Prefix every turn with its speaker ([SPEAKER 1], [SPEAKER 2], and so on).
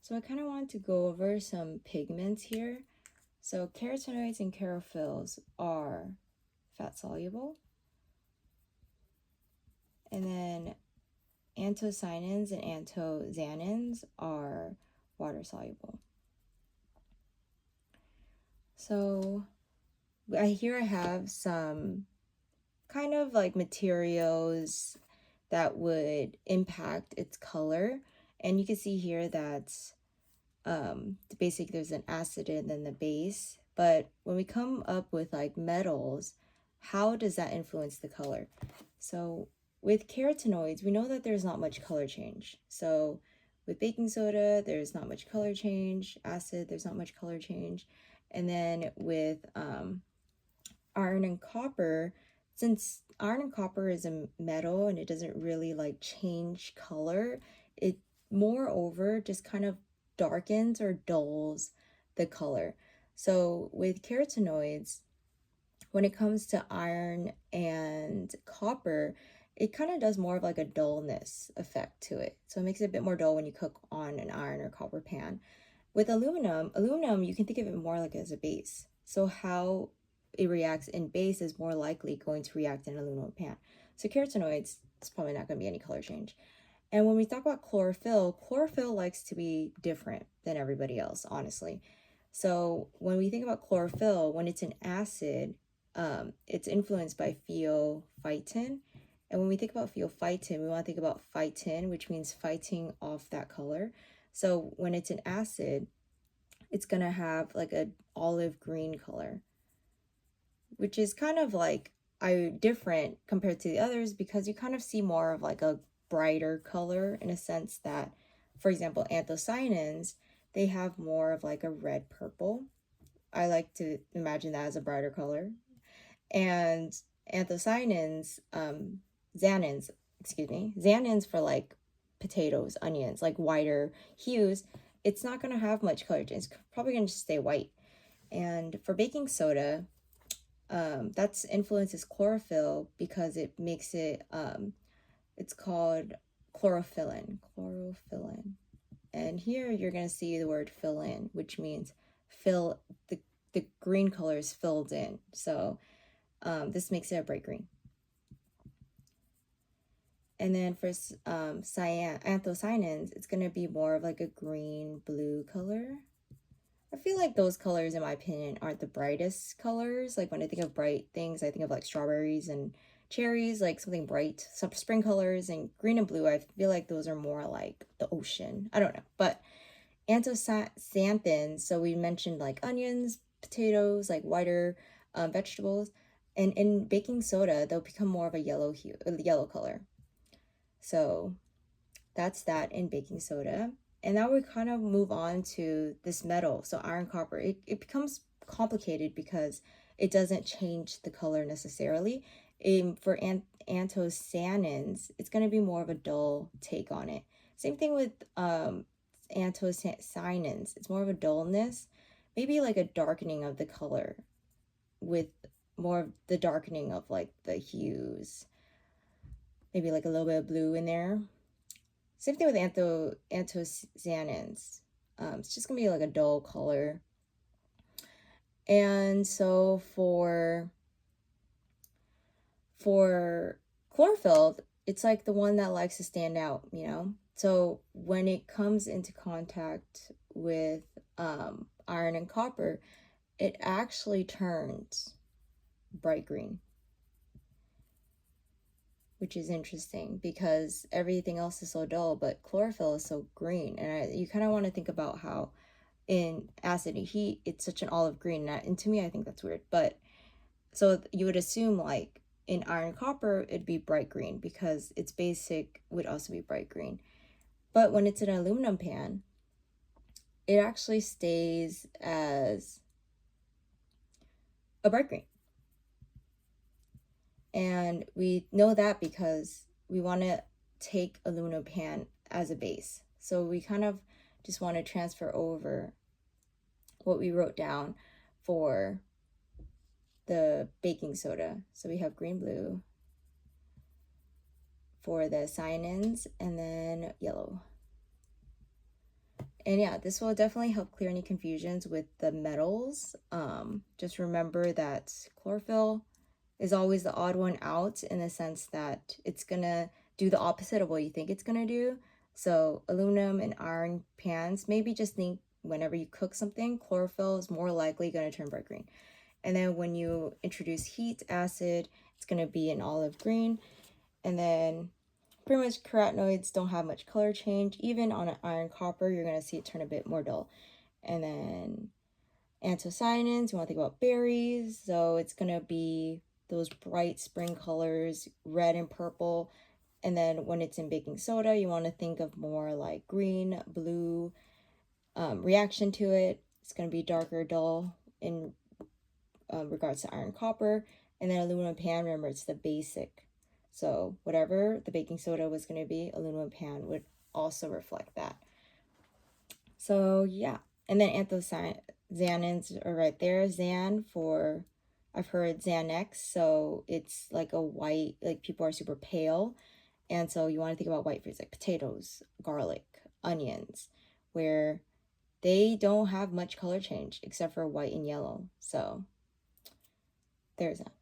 [SPEAKER 1] So I kind of want to go over some pigments here. So carotenoids and chlorophyls are fat soluble. And then anthocyanins and anthocyanins are water soluble. So here I have some kind of like materials that would impact its color. And you can see here that basically there's an acid and then the base. But when we come up with like metals, how does that influence the color? So with carotenoids, we know that there's not much color change. So with baking soda, there's not much color change. Acid, there's not much color change. And then with iron and copper, since iron and copper is a metal and it doesn't really like change color, it moreover just kind of darkens or dulls the color. So with carotenoids, when it comes to iron and copper, it kind of does more of like a dullness effect to it. So it makes it a bit more dull when you cook on an iron or copper pan. With aluminum, you can think of it more like as a base. So how it reacts in base is more likely going to react in an aluminum pan. So carotenoids, it's probably not going to be any color change. And when we talk about chlorophyll likes to be different than everybody else, honestly. So when we think about chlorophyll, when it's an acid, it's influenced by pheophytin. And when we think about pheophytin, we want to think about phytin, which means fighting off that color. So when it's an acid, it's going to have like an olive green color, which is kind of like different compared to the others because you kind of see more of like a brighter color in a sense that, for example, anthocyanins, they have more of like a red purple. I like to imagine that as a brighter color. And anthocyanins, xanins for like potatoes, onions, like whiter hues, it's not going to have much color. It's probably going to stay white. And for baking soda, that's influences chlorophyll because it makes it, it's called chlorophyllin. And here you're going to see the word fill in, which means the green color is filled in. So this makes it a bright green. And then for anthocyanins, it's going to be more of like a green-blue color. I feel like those colors, in my opinion, aren't the brightest colors. Like when I think of bright things, I think of like strawberries and cherries, like something bright, some spring colors, and green and blue. I feel like those are more like the ocean. I don't know. But anthocyanins, so we mentioned like onions, potatoes, like whiter vegetables. And in baking soda, they'll become more of a yellow color. So that's that in baking soda. And now we kind of move on to this metal. So iron, copper, it becomes complicated because it doesn't change the color necessarily. For anthocyanins, it's going to be more of a dull take on it. Same thing with anthocyanins. It's more of a dullness, maybe like a darkening of the color with more of the darkening of like the hues. Maybe like a little bit of blue in there. Same thing with anthocyanins. It's just going to be like a dull color. And so for chlorophyll, it's like the one that likes to stand out, you know? So when it comes into contact with iron and copper, it actually turns bright green, which is interesting because everything else is so dull, but chlorophyll is so green. And you kind of want to think about how in acid and heat, it's such an olive green. And to me, I think that's weird. But so you would assume like in iron copper, it'd be bright green because its basic would also be bright green. But when it's in an aluminum pan, it actually stays as a bright green. And we know that because we want to take aluminum pan as a base. So we kind of just want to transfer over what we wrote down for the baking soda. So we have green, blue for the cyanins and then yellow. And yeah, this will definitely help clear any confusions with the metals. Just remember that chlorophyll is always the odd one out in the sense that it's gonna do the opposite of what you think it's gonna do. So aluminum and iron pans, maybe just think whenever you cook something, chlorophyll is more likely gonna turn bright green. And then when you introduce heat acid, it's gonna be an olive green. And then pretty much carotenoids don't have much color change. Even on an iron copper, you're gonna see it turn a bit more dull. And then anthocyanins, you want to think about berries, so it's gonna be those bright spring colors, red and purple. And then when it's in baking soda, you want to think of more like green, blue reaction to it. It's gonna be darker, dull in regards to iron, copper. And then aluminum pan, remember it's the basic. So whatever the baking soda was gonna be, aluminum pan would also reflect that. So yeah, and then anthocyanins are right there. Xan for, I've heard Xanax, so it's like a white, like people are super pale, and so you want to think about white foods like potatoes, garlic, onions, where they don't have much color change except for white and yellow. So there's that.